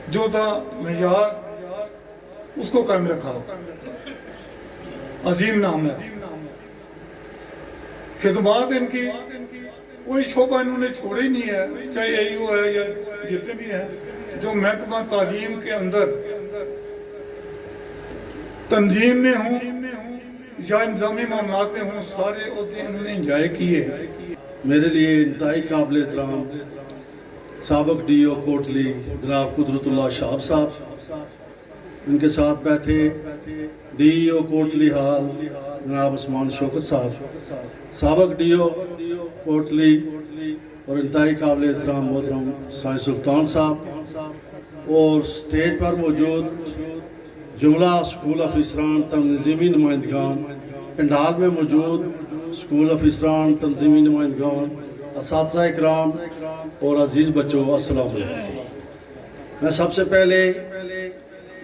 जो था मेयार उसको कायम रखा। अजीम नाम है। खिदमात इनकी कोई शोबा इन्होंने छोड़ा ही नहीं है, चाहे AU है या जितने भी हैं, जो महकमा तालीम के अंदर तंजीम में हूँ या इंतजामी मामलात में हूँ, सारे ओहदे इन्होंने इंजॉय किए। मेरे लिए इंतहाई काबिल एहतराम साबक DO कोटली जनाब कुदरतुल्लाह शाह साहब, इनके साथ बैठे DO कोटली हाल जनाब उस्मान शौकत साहब, साबक DO कोटली और इंतहाई काबिल एहतराम मोहतरम साईं सुल्तान साहब, और स्टेज पर मौजूद जुमला स्कूल अफसरान तंजीमी नुमाइंदगान, पंडाल में मौजूद स्कूल अफसरान तंजीमी नुमाइंदगान, असातिज़ा इकराम और अजीज़ बच्चों, अस्सलाम वालेकुम। मैं सबसे पहले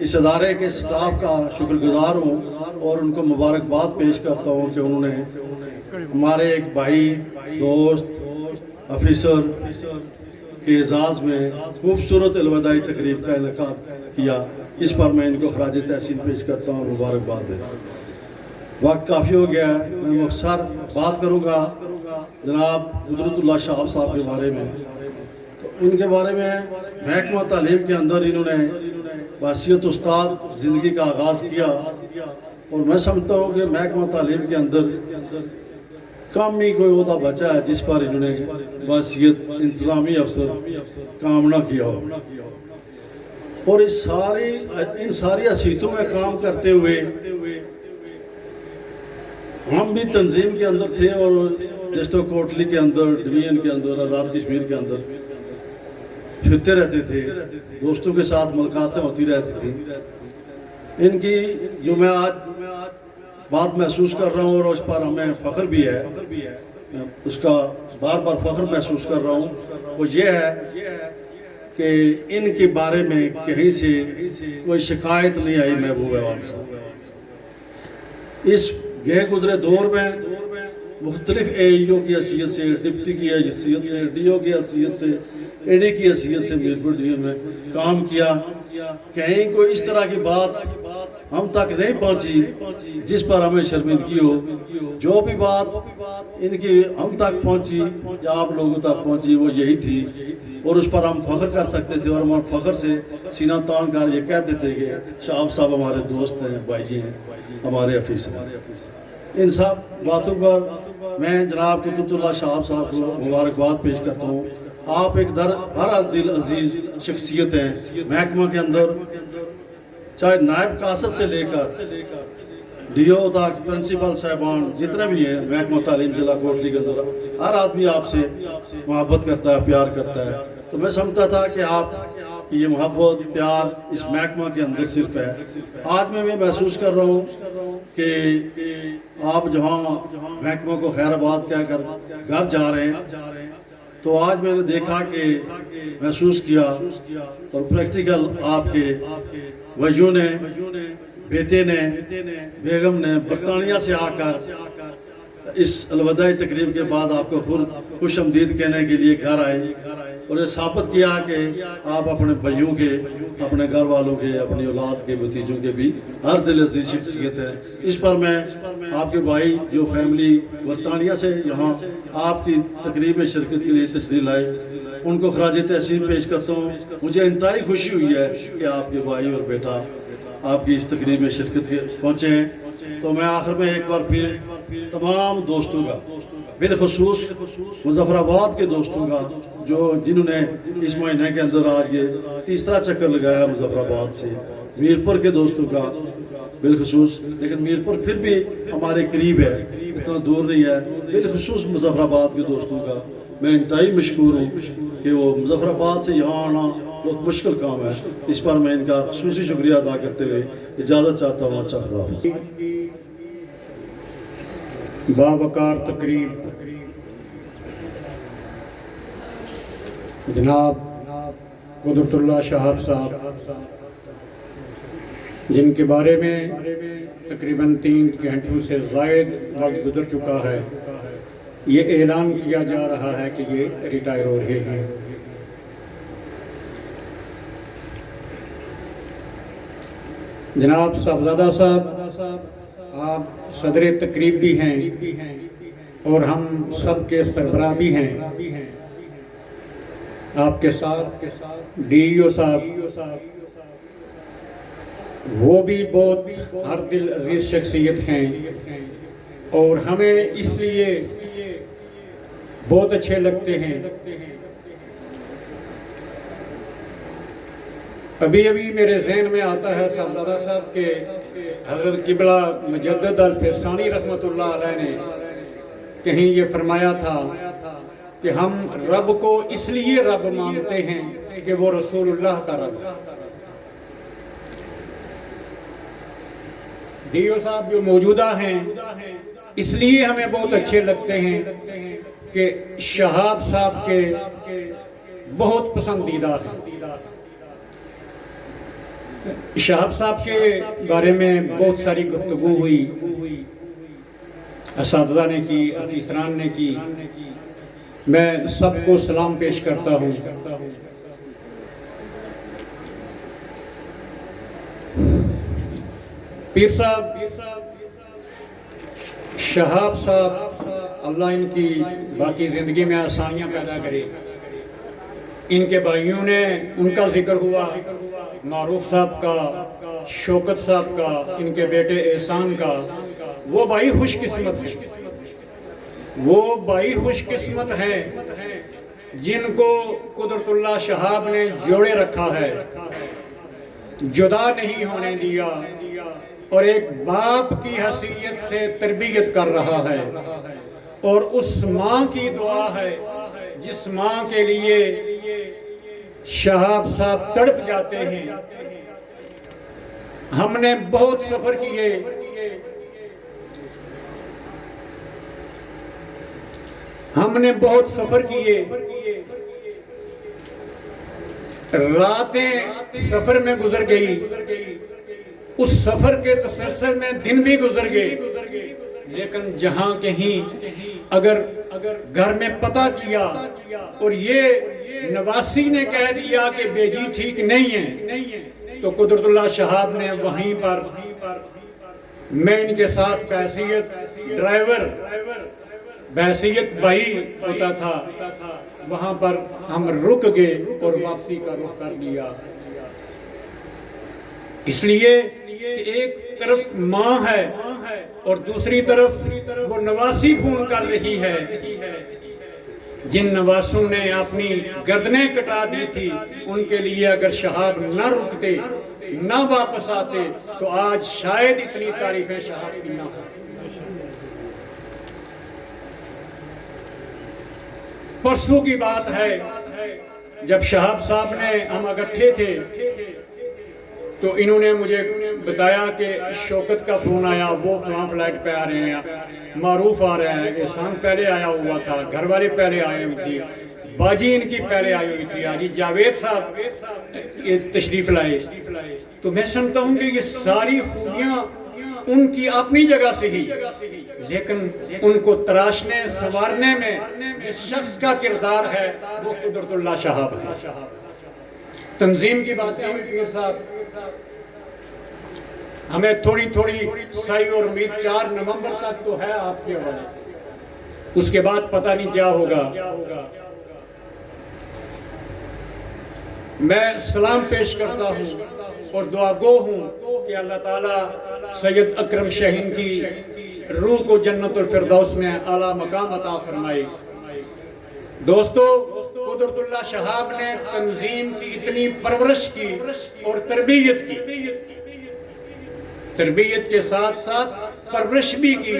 इस अदारे के स्टाफ का शुक्रगुजार हूँ और उनको मुबारकबाद पेश करता हूँ कि उन्होंने हमारे एक भाई दोस्त अफसर के एजाज़ में खूबसूरत अलविदाई तकरीब का इनेकाद किया। इस पर मैं इनको खराज तहसीन पेश करता हूँ और मुबारकबाद है। वक्त काफ़ी हो गया है, मैं मुख्तसर बात करूँगा जनाब कुदरतुल्लाह शाह साहब के बारे में। तो इनके बारे में महकमा तालीम के अंदर इन्होंने बासियत उस्ताद ज़िंदगी का आगाज़ किया और मैं समझता हूँ कि महकमा तालीम के अंदर कम ही कोई ओहदा बचा है जिस पर इन्होंने बासियत इंतज़ामी अफसर काम ना किया हो। और इन सारी हैसियतों में काम करते हुए हम भी तंजीम के अंदर थे और डिस्ट्रिक्ट कोटली के अंदर, डिवीज़न के अंदर, आज़ाद कश्मीर के अंदर फिरते रहते थे, दोस्तों के साथ मुलाकातें होती रहती थी। इनकी जो मैं आज बात महसूस कर रहा हूँ और उस पर हमें फ़ख्र भी है, उसका बार बार फ़ख्र महसूस कर रहा हूँ, वो ये है कि इनके बारे में कहीं से कोई शिकायत नहीं आई महबूब अवान साहब। इस गए गुजरे दौर में मुख्तलिफ AEO की हैसियत से, डिप्टी की हैसियत से, DO की हैसियत से, AD की हैसियत से मीरपुर डिवीज़न में काम किया। कहीं कोई इस तरह की बात हम तक नहीं पहुंची जिस पर हमें शर्मिंदगी हो। जो भी बात इनकी हम तक पहुंची या आप लोगों तक पहुंची वो यही थी और उस पर हम फ़ख्र कर सकते थे और हम फ़ख्र से सीना तान कर ये कह देते कि शाह साहब हमारे दोस्त हैं, भाई जी हैं, हमारे अफीसर हैं। इन सब बातों पर मैं जनाब कुदरतुल्लाह शाह साहब को मुबारकबाद पेश करता हूँ। आप एक हर दिल अजीज़ शख्सियत हैं महकमा के अंदर, चाहे नायब कासद से लेकर DO तक, प्रिंसिपल साहबान जितने भी हैं महकमा तालीम जिला कोटली के अंदर, हर आदमी आपसे मोहब्बत करता है, प्यार करता है। तो मैं समझता था कि आपकी ये मोहब्बत प्यार इस महकमा के अंदर सिर्फ है। आज मैं महसूस कर रहा हूँ कि आप जहाँ महकमा को खैराबाद कहकर घर जा रहे हैं, तो आज मैंने देखा कि महसूस किया और प्रैक्टिकल आपके भाइयों ने, बेटे ने, बेगम ने बरतानिया से आकर इस अलविदाई तकरीब के बाद आपको खुश आमदीद कहने के लिए घर आए और ये साबित किया कि आप अपने भाइयों के, अपने घर वालों के, अपनी औलाद के, भतीजों के भी हर दिल अजीज शख्सियत है। इस पर मैं आपके भाई जो फैमिली बरतानिया से यहाँ आपकी तकरीब में शिरकत के लिए तशरीफ लाए, उनको खराज तहसीन पेश करता हूँ। मुझे इंतहाई खुशी हुई है कि आपके भाई और बेटा आपकी इस तकरीब में शिरकत के पहुँचे हैं। तो मैं आखिर में एक बार फिर तमाम दोस्तों का, बिलखसूस मुजफ्फराबाद के दोस्तों का जिन्होंने इस महीने के अंदर आज ये तीसरा चक्कर लगाया मुजफ्फराबाद से, मीरपुर के दोस्तों का बिलखसूस, लेकिन मीरपुर फिर भी हमारे करीब है, इतना दूर नहीं है, बिलखसूस मुजफ्फराबाद के दोस्तों का मैं इंतहाई मशकूर हूँ कि वो मुजफ्फराबाद से यहाँ आना बहुत मुश्किल काम है। इस पर मैं इनका ख़ुसूसी शुक्रिया अदा करते हुए इजाज़त चाहता हूँ। अच्छा खुदा बावकार तकरीब जनाब कुदरतुल्लाह शाह साहब, जिनके बारे में तकरीबन 3 घंटों से ज़ायद वक्त गुजर चुका है, ये ऐलान किया जा रहा है कि ये रिटायर हो रहे हैं। जनाब साहबजादा साहब, आप सदर तकरीब भी हैं और हम सब के सरबराह भी हैं। आपके साथ DEO साहब, वो भी बहुत हर दिल अजीज शख्सियत हैं और हमें इसलिए बहुत अच्छे लगते हैं। अभी अभी मेरे जहन में आता है साहबजादा साहब के हज़रत किबला मुजद्दिद अल-फिरसानी रहमतुल्लाह अलैह ने कहीं ये फरमाया था कि हम रब को इसलिए रब मानते हैं कि वो रसूलुल्लाह का रब। DEO साहब जो मौजूदा हैं इसलिए हमें बहुत अच्छे लगते हैं कि शहाब साहब के बहुत पसंदीदा हैं। शहाब साहब के बारे में बहुत सारी गुफ्तगू हुई, असातिज़ा ने की, अफीसरान ने की। मैं सबको सलाम पेश करता हूँ। पीर साहब, शहाब साहब, अल्लाह इनकी बाकी ज़िंदगी में आसानियाँ पैदा करे। इनके भाइयों ने, उनका जिक्र हुआ, मारूफ साहब का, शौकत साहब का, इनके बेटे एहसान का। वो भाई खुशकिस्मत है, वो भाई खुशकिस्मत हैं जिनको कुदरतुल्लाह शहाब ने जोड़े रखा है, जुदा नहीं होने दिया और एक बाप की हैसियत से तरबियत कर रहा है। और उस माँ की दुआ है जिस माँ के लिए शहाब साहब तड़प जाते हैं। हमने बहुत सफर किए, हमने बहुत सफर किए, रातें सफर में गुजर गई, उस सफर के तसलसल में दिन भी गुजर गए। लेकिन जहां कहीं अगर घर में पता किया और ये नवासी ने कह दिया कि बेजी ठीक नहीं है, तो कुदरतुल्लाह शहाब ने वहीं पर, मैं इनके साथ बहसीयत ड्राइवर, बहसीयत भाई होता था, वहां पर हम रुक गए और वापसी का रुख कर लिया। इसलिए कि एक तरफ माँ है और दूसरी तरफ वो नवासी फोन कर रही है। जिन नवासों ने अपनी गर्दनें कटा दी थी, उनके लिए अगर शहाब न रुकते, न वापस आते, तो आज शायद इतनी तारीफें शहाब की न हो। परसों की बात है, जब शहाब साहब ने, हम इकट्ठे थे, तो इन्होंने मुझे बताया कि शौकत का फ़ोन आया, वो फलां फ्लाइट पे आ रहे हैं, मारूफ आ रहे हैं, एहसान पहले आया हुआ था, घर वाले पहले आए हुई थी, बाजी इनकी पहले आई हुई थी, हाजी जावेद साहब तशरीफ़ लाए। तो मैं समझता हूँ कि ये सारी खूबियाँ उनकी अपनी जगह से ही, लेकिन उनको तराशने संवारने में जिस शख्स का किरदार है वो कुदरतुल्लाह शहाब है। तंजीम की बातें हुई पीर साहब, हमें थोड़ी थोड़ी सही और उम्मीद 4 नवंबर तक तो है आपके हवाले, उसके बाद पता नहीं क्या होगा। मैं सलाम पेश करता हूँ और दुआ गो हूँ कि अल्लाह ताला सैयद अकरम शाहीन की रूह को जन्नतुल फिरदौस में आला मकाम अता फरमाए। दोस्तों, कुदरतुल्लाह शहाब ने तंजीम की इतनी परवरिश की और तरबियत की, तरबियत के साथ साथ परवरिश भी की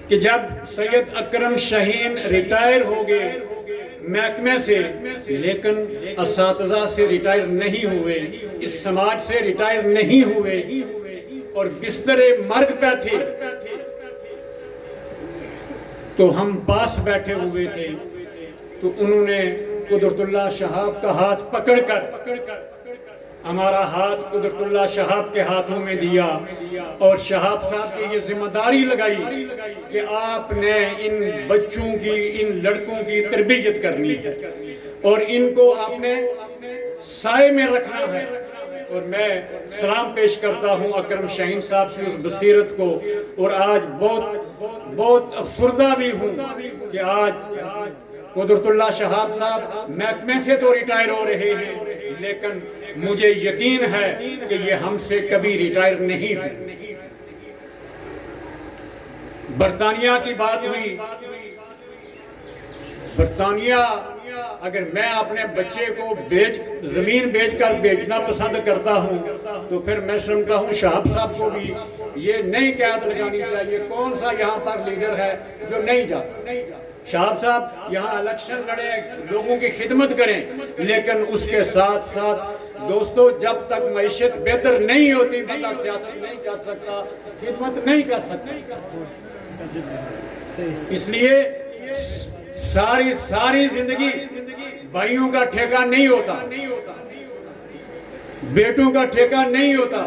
कि जब सैयद अकरम शाहीन रिटायर हो गए महकमे से, लेकिन असातिज़ा से रिटायर नहीं हुए, इस समाज से रिटायर नहीं हुए और बिस्तरे मर्ग पे थे, तो हम पास बैठे हुए थे। तो उन्होंने कुदरतुल्लाह शहाब का हाथ पकड़कर हमारा हाथ कुदरतुल्लाह शहाब के हाथों में दिया और शहाब साहब की ये जिम्मेदारी लगाई कि आपने इन बच्चों की, इन लड़कों की तरबियत करनी है और इनको आपने साए में रखना है اور میں سلام پیش کرتا ہوں اکرم شاہین صاحب کی اس بصیرت کو، اور آج بہت افسردہ بھی ہوں کہ آج قدرت اللہ شہاب صاحب محکمے سے تو ریٹائر ہو رہے ہیں، لیکن مجھے یقین ہے کہ یہ ہم سے کبھی ریٹائر نہیں ہوئے۔ برطانیہ کی بات ہوئی، برطانیہ اگر میں اپنے بچے کو زمین بیچ کر بیچنا پسند کرتا ہوں تو پھر میں سمجھتا ہوں شہاب صاحب کو بھی یہ نئی قید لگانی چاہیے۔ کون سا یہاں پر لیڈر ہے جو نہیں جاتا؟ شہاب صاحب یہاں الیکشن لڑے، لوگوں کی خدمت کریں، لیکن اس کے ساتھ ساتھ دوستو جب تک معیشت بہتر نہیں ہوتی بندہ سیاست نہیں کر سکتا، خدمت نہیں کر سکتا۔ اس لیے ساری زندگی بھائیوں کا ٹھیکہ نہیں ہوتا، بیٹوں کا ٹھیکہ نہیں ہوتا۔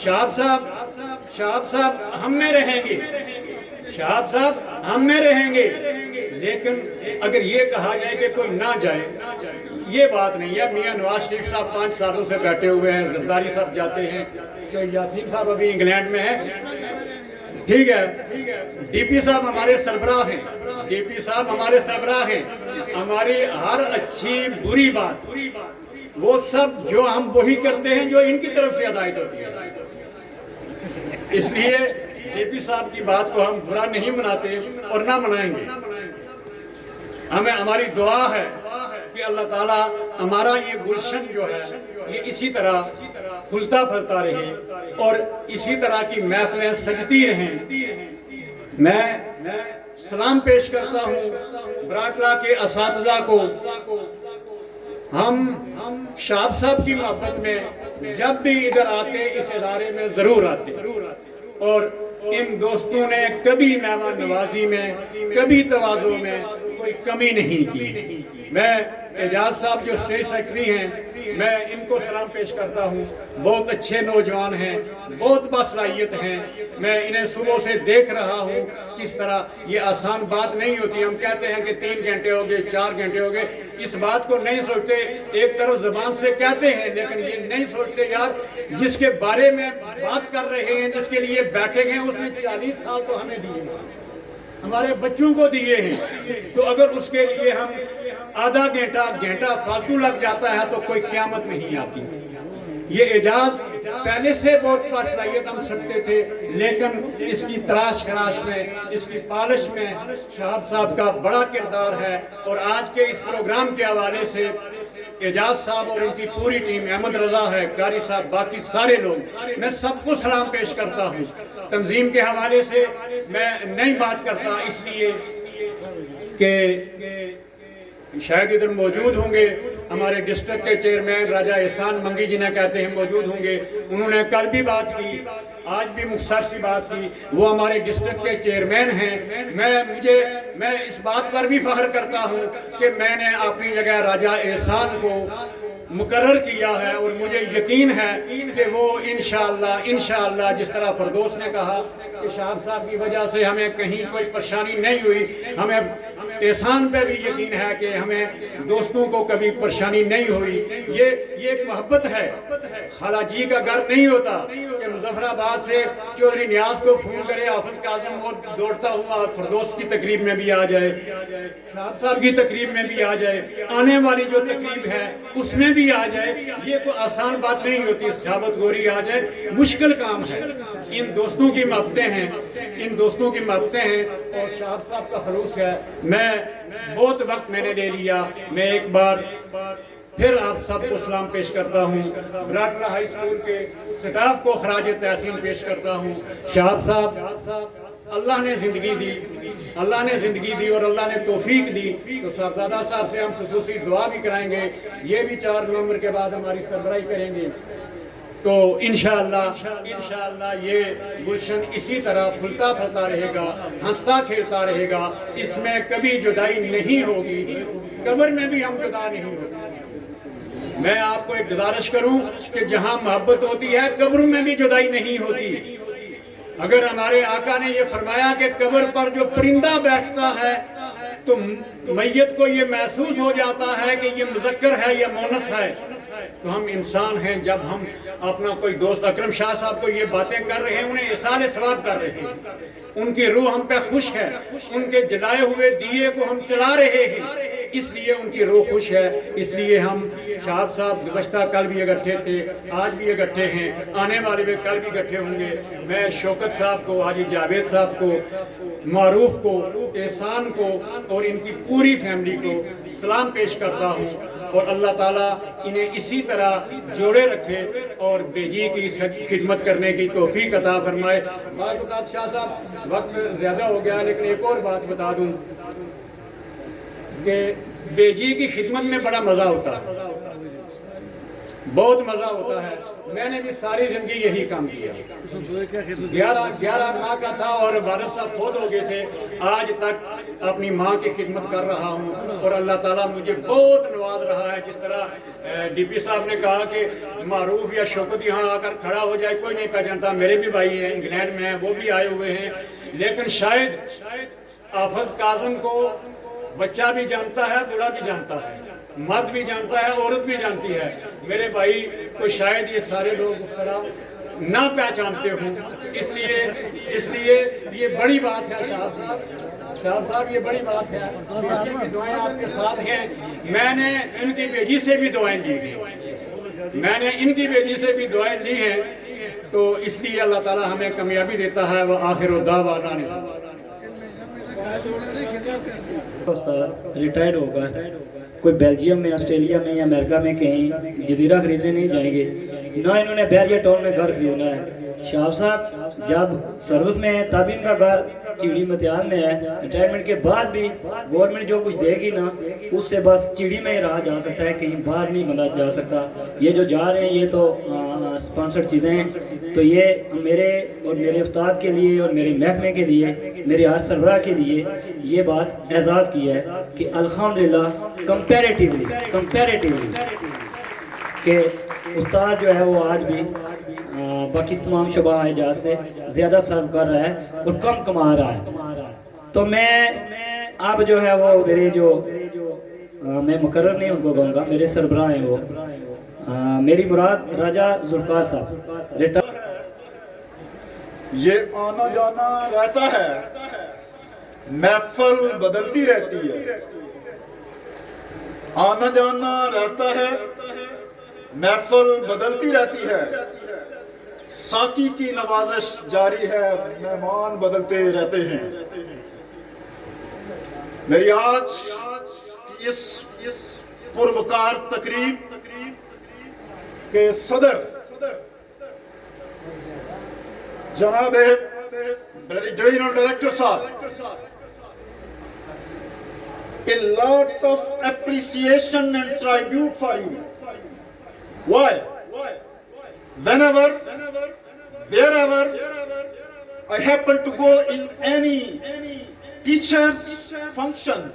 شہاب صاحب ہم میں رہیں گے، شہاب صاحب ہم میں رہیں گے، لیکن اگر یہ کہا جائے کہ کوئی نہ جائے، یہ بات نہیں ہے۔ میاں نواز شریف صاحب 5 سالوں سے بیٹھے ہوئے ہیں، زرداری صاحب جاتے ہیں، یاسین صاحب ابھی انگلینڈ میں ہیں، ٹھیک ہے، ڈی پی صاحب ہمارے سربراہ ہیں، ڈی پی صاحب ہمارے سربراہ ہیں۔ ہماری ہر اچھی بری بات وہ سب جو ہم وہی کرتے ہیں جو ان کی طرف سے ہدایت ہوتی ہے، اس لیے ڈی پی صاحب کی بات کو ہم برا نہیں مناتے اور نہ منائیں گے۔ ہماری دعا ہے کہ اللہ تعالیٰ ہمارا یہ گلشن جو ہے یہ اسی طرح کھلتا پھلتا رہے اور اسی طرح کی محفلیں سجتی رہیں۔ میں سلام پیش کرتا ہوں براٹلا کے اساتذہ کو۔ ہم شہاب صاحب کی محبت میں جب بھی ادھر آتے اس ادارے میں ضرور آتے، اور ان دوستوں نے کبھی مہمان نوازی میں، کبھی تواضع میں کوئی کمی نہیں کی۔ میں اعجاز صاحب جو اسٹیج سیکرٹری ہیں، میں ان کو سلام پیش کرتا ہوں، بہت اچھے نوجوان ہیں، بہت باصلاحیت ہیں۔ میں انہیں صبح سے دیکھ رہا ہوں کس طرح یہ آسان بات نہیں ہوتی۔ ہم کہتے ہیں کہ 3 گھنٹے ہو گئے، 4 گھنٹے ہو گئے، اس بات کو نہیں سوچتے، ایک طرف زبان سے کہتے ہیں لیکن یہ نہیں سوچتے یار جس کے بارے میں بات کر رہے ہیں، جس کے لیے بیٹھے ہیں، اس نے 40 سال تو ہمیں دیے ہیں، ہمارے بچوں کو دیے ہیں، تو اگر اس کے لیے ہم آدھا گھنٹہ فالتو لگ جاتا ہے تو کوئی قیامت نہیں آتی۔ یہ اعجاز پہلے سے بہت باصلاحیت ہم سکتے تھے، لیکن اس کی تراش خراش میں، اس کی پالش میں شہاب صاحب کا بڑا کردار ہے۔ اور آج کے اس پروگرام کے حوالے سے اعجاز صاحب اور ان کی پوری ٹیم، احمد رضا ہے، قاری صاحب، باقی سارے لوگ، میں سب کو سلام پیش کرتا ہوں۔ تنظیم کے حوالے سے میں نہیں بات کرتا اس لیے کہ شاید ادھر موجود ہوں گے ہمارے ڈسٹرکٹ کے چیئرمین راجہ احسان منگی جنہیں کہتے ہیں، موجود ہوں گے، انہوں نے کل بھی بات کی، آج بھی مختصر سی بات کی، وہ ہمارے ڈسٹرکٹ کے چیئرمین ہیں۔ میں اس بات پر بھی فخر کرتا ہوں کہ میں نے اپنی جگہ راجہ احسان کو مقرر کیا ہے، اور مجھے یقین ہے کہ وہ انشاءاللہ جس طرح فردوس نے کہا کہ شہاب صاحب کی وجہ سے ہمیں کہیں کوئی پریشانی نہیں ہوئی، ہمیں احسان پہ بھی یقین ہے کہ ہمیں دوستوں کو کبھی پریشانی نہیں ہوئی۔ یہ ایک محبت ہے، خالہ جی کا گھر نہیں ہوتا کہ مظفر آباد سے چودھری نیاز کو فون کرے، حافظ کاظم اور دوڑتا ہوا فردوس کی تقریب میں بھی آ جائے، شہاب صاحب کی تقریب میں بھی آ جائے، آنے والی جو تقریب ہے اس میں بھی آ جائے۔ یہ کوئی آسان بات نہیں ہوتی، صحابت گوری آ جائے، مشکل کام ہے۔ ان دوستوں کی محبتیں ہیں، ان دوستوں کی محبتیں ہیں، اور شہاب صاحب کا خلوص ہے۔ میں بہت وقت میں نے لے لیا، میں ایک بار پھر آپ سب کو سلام پیش کرتا ہوں، براٹلا ہائی اسکول کے سٹاف کو خراج تحسین پیش کرتا ہوں۔ شہاب صاحب اللہ نے زندگی دی، اللہ نے زندگی دی اور اللہ نے توفیق دی، تو صاحبزادہ صاحب سے ہم خصوصی دعا بھی کرائیں گے، یہ بھی 4 نومبر کے بعد ہماری سربراہی کریں گے، تو انشاءاللہ یہ گلشن اسی طرح پھلتا پھلتا رہے گا، ہنستا کھیلتا رہے گا، اس میں کبھی جدائی نہیں ہوگی، قبر میں بھی ہم جدا نہیں ہوگی۔ میں آپ کو ایک گزارش کروں کہ جہاں محبت ہوتی ہے قبر میں بھی جدائی نہیں ہوتی۔ اگر ہمارے آقا نے یہ فرمایا کہ قبر پر جو پرندہ بیٹھتا ہے تو میت کو یہ محسوس ہو جاتا ہے کہ یہ مذکر ہے یا مونس ہے، तो हम इंसान हैं। जब हम अपना कोई दोस्त अकरम शाह साहब को ये बातें कर रहे हैं, उन्हें इसाले सवाब कर रहे हैं, उनकी रूह हम पे खुश है, उनके जलाए हुए दिए को हम चला रहे हैं, इसलिए उनकी रूह खुश है। इसलिए हम शहाब साहब गुज़श्ता कल भी इकट्ठे थे, आज भी इकट्ठे हैं, आने वाले में कल भी इकट्ठे होंगे। मैं शौकत साहब को, हाजी जावेद साहब को, मारूफ को, एहसान को और इनकी पूरी फैमिली को सलाम पेश करता हूँ, और अल्लाह ताला इन्हें इसी तरह जोड़े रखे और बेजी की खिदमत करने की तौफीक अता फरमाए। बात शाह साहब वक्त ज़्यादा हो गया, लेकिन एक और बात बता दूँ कि बेजी की खिदमत में बड़ा मज़ा होता है, बहुत मज़ा होता है। मैंने भी सारी ज़िंदगी यही काम किया। 11 माह का था और वालिद साहब फौत हो गए थे। आज तक अपनी माँ की खिदमत कर रहा हूँ और अल्लाह ताला मुझे बहुत नवाज रहा है। जिस तरह डीपी साहब ने कहा कि मारूफ या शौकत यहाँ आकर खड़ा हो जाए, कोई नहीं पहचानता। मेरे भी भाई हैं, इंग्लैंड में हैं, वो भी आए हुए हैं, लेकिन शायद हाफिज काज़म को बच्चा भी जानता है, बूढ़ा भी जानता है, मर्द भी जानता है, औरत भी जानती है। मेरे भाई को शायद ये सारे लोग उस तरह ना पहचानते हों, इसलिए ये बड़ी बात है। शाह साहब ये बड़ी बात है। बेजी की दुआएं आपके साथ हैं। मैंने इनकी बेजी से भी दुआएं ली हैं, तो इसलिए अल्लाह ताला हमें कामयाबी देता है। वह आखिर दावाना रिटायर्ड होकर कोई बेल्जियम में, ऑस्ट्रेलिया में या अमेरिका में कहीं जजीरा खरीदने नहीं जाएंगे, ना इन्होंने बैरिया टाउन में घर खरीदना है। शाहब साहब जब सर्विस में है तब इनका घर चिड़ी मतियान में है। रिटायरमेंट के बाद भी गवर्नमेंट जो कुछ देगी ना, उससे बस चिड़ी में ही रहा जा सकता है, कहीं बाहर नहीं बंधा जा सकता। ये जो जा रहे हैं ये तो स्पॉन्सर्ड चीज़ें हैं। तो ये मेरे और मेरे उस्ताद के लिए और मेरे महकमे के लिए, मेरे हर सरबराह के लिए ये बात एजाज़ की है कि अल्हम्दुलिल्लाह कंपैरेटिवली कि उस्ताद जो है वो आज भी बाकी तमाम शुबा एजाज से ज़्यादा सर्व कर रहा है और कम कमा रहा है। तो मैं अब जो है वो मेरे जो मैं मुकर्रर नहीं उनको कहूँगा, मेरे सरबराह हैं वो, मेरी मुराद राजा जुल्फ़कार साहब। ये आना जाना रहता है, महफिल बदलती रहती है। आना जाना रहता है, महफिल बदलती रहती है। साकी की नवाजिश जारी है, मेहमान बदलते रहते हैं। मेरी आज की इस पुरवकार तकरीब के सदर जनाब डिविजनल डायरेक्टर साहब, a lot of appreciation and tribute for you. Why? Whenever, wherever I happen to go in any teacher's function,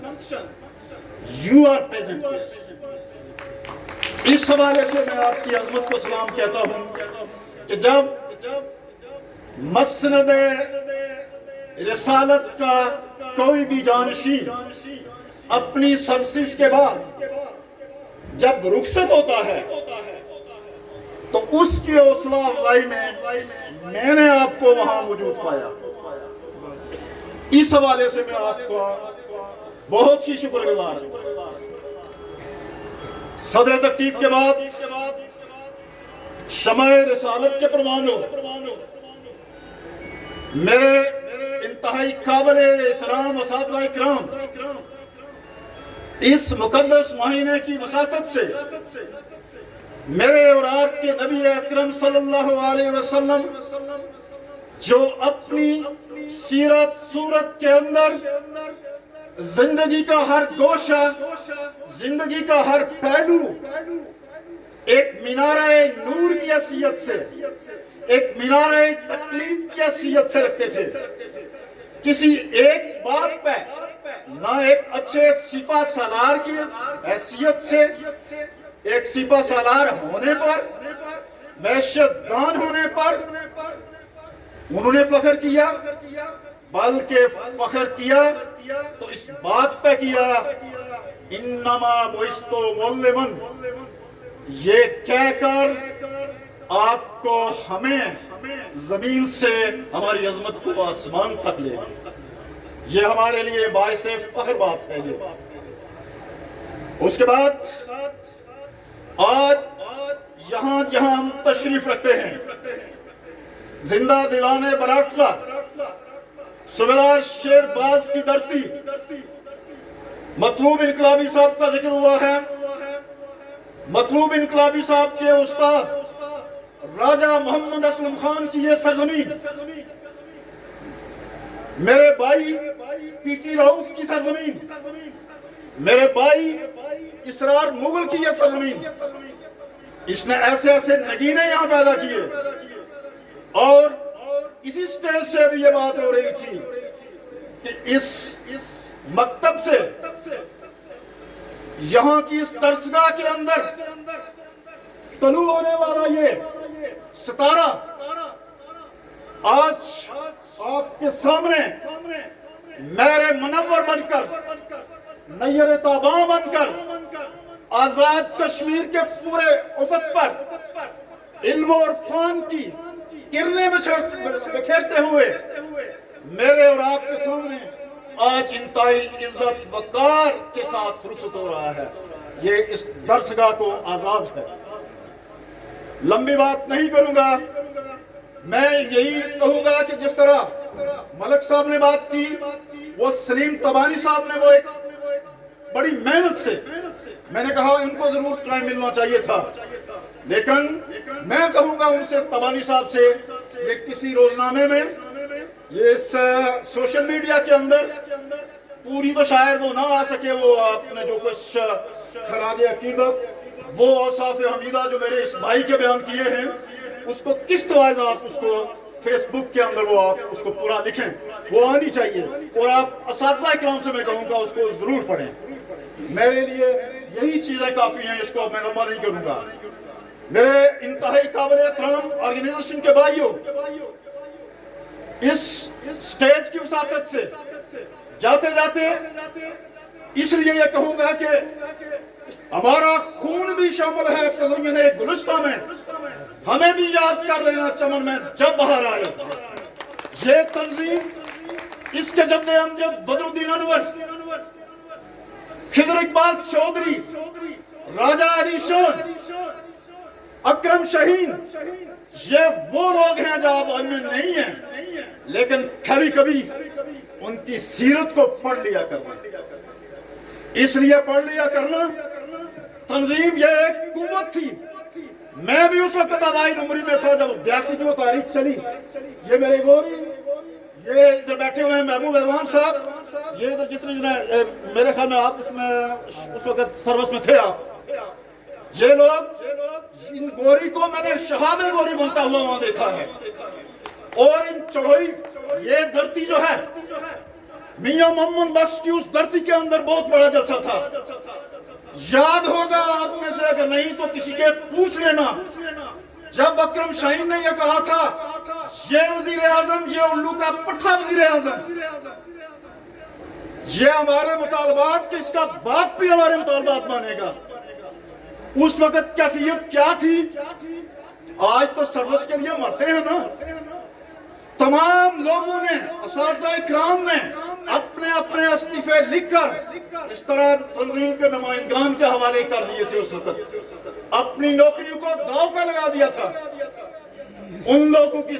you are present here. इस हवाले से मैं आपकी अज़मत को सलाम कहता हूँ कि जब मसनद रिसालत का कोई भी जानशी अपनी सर्विस के बाद जब रुखसत होता है तो उसकी हौसला अफजाई में मैंने आपको वहां मौजूद पाया। इस हवाले से मैं आपका बहुत ही शुक्रगुजार हूं। सदर तक़ीब के बाद शमाए रिसालत के परवानों, मेरे इंतहाई काबिल एहतराम असातिज़ा इकराम, इस मुकद्दस महीने की वसातत से मेरे और आपके नबी अकरम सल्लल्लाहु अलैहि वसल्लम जो अपनी सीरत सूरत के अंदर जिंदगी का हर गोशा, जिंदगी का हर पहलू एक मीनारे नूर की हैसियत से, एक मीनारे तकलीफ की हैसियत से रखते थे। किसी एक बात पे ना एक अच्छे सिपा सालार की हैसियत से, एक सिपा सालार होने पर, मैशत दान होने पर उन्होंने फख्र किया, बल्कि फख्र किया तो इस बात पे किया, इन्नमा बुइस्तु मुअल्लिमन, ये कहकर आपको हमें जमीन से हमारी अजमत को आसमान तक ले, ये हमारे लिए बाइस फख्र बात है। ये उसके बाद आज यहाँ जहाँ हम तशरीफ रखते हैं, जिंदा दिलाने बराकला सूबेदार शेरबाज की धरती, मतलूब इनकलाबी साहब का जिक्र हुआ है। मतलूब इनकलाबी साहब के उस्ताद राजा मोहम्मद असलम खान की ये सरजमीन, मेरे भाई पीटी राउफ की सरजमीन, मेरे भाई इसरार मुगल की ये सरजमीन, इसने ऐसे ऐसे नगीने यहाँ पैदा किए। और इसी स्टेज से भी ये बात हो रही थी कि इस मकतब से, यहाँ की इस दरसगाह के अंदर तलू होने वाला ये सितारा आज आपके सामने मेरे मनव्वर बनकर, नैयर ताबा बनकर, आजाद कश्मीर के पूरे उफक पर इल्म और फान की किरणें बिखेरते हुए मेरे और आपके सामने आज इंतहाई इज्जत वकार के साथ रुखसत हो रहा है। ये इस दरसगाह को आजाद है। लंबी बात नहीं करूंगा, मैं यही कहूंगा कि जिस तरह मलक साहब ने बात की, वो सलीम तबानी साहब ने वो एक बड़ी मेहनत से, मैंने कहा उनको जरूर टाइम मिलना चाहिए था, लेकिन मैं कहूंगा उनसे, तबानी साहब से, ये किसी रोजनामे में, ये इस सोशल मीडिया के अंदर पूरी तो शायद वो ना आ सके, वो आपने जो कुछ खराज अकीदत, वो औसाफ हमीदा जो मेरे इस भाई के बयान किए हैं, उसको किस्त वाइज आप उसको फेसबुक के अंदर वो आप उसको पूरा लिखें, वो आनी चाहिए। और आप असातिज़ा इकराम से मैं कहूँगा उसको जरूर पढ़ें। मेरे लिए यही चीजें काफी हैं, इसको अब मैं लंबा नहीं करूंगा। मेरे इंतहाई काबिल एहतराम ऑर्गेनाइजेशन के भाइयों, इस स्टेज की वसातत से जाते जाते इसलिए ये कहूंगा कि हमारा खून भी शामिल है तज़मीन गुलिस्तां में, हमें भी याद कर लेना चमन में जब बाहर आए। ये तंजीम, इसके जद्दे अमजद बदरुद्दीन अनवर, खिजर इकबाल चौधरी, राजा अली शान, अकरम शाहीन, ये वो लोग हैं जो आप में नहीं हैं, लेकिन कभी कभी उनकी सीरत को पढ़ लिया करना, इसलिए पढ़ लिया करना। तंजीम ये एक कुव्वत थी। मैं भी उस वक्त आबाई उम्री में था जब 82 की वो तारीख चली। ये मेरे गोरी, ये इधर बैठे हुए हैं महबूब रहमान साहब, ये इधर जितने मेरे ख्याल में आप उसमें उस वक्त सर्वस में थे आप, ये लोग, इन गोरी को मैंने शहाबे गोरी बनता हुआ वहां देखा है। और इन चढ़ोई, ये धरती जो है, मियां मोहम्मद बख्श की उस धरती के अंदर बहुत बड़ा जलसा था। याद होगा आप में से, अगर नहीं तो किसी के पूछ लेना, जब अकरम शाहीन ने यह कहा था, ये वजीर आजम, ये उल्लू का पट्टा वजीर आजम, ये हमारे मुतालबात के, इसका बाप भी हमारे मुतालबात मानेगा। उस वक्त कैफियत क्या थी? आज तो सर्विस के लिए मरते हैं ना। तमाम लोगों ने, असातिज़ा इकराम ने अपने अपने इस्तीफे लिखकर इस तरह तंजीम के नुमाइंदगान के हवाले कर दिए थे। उस वक्त अपनी नौकरियों को दांव पे लगा दिया था। उन लोगों की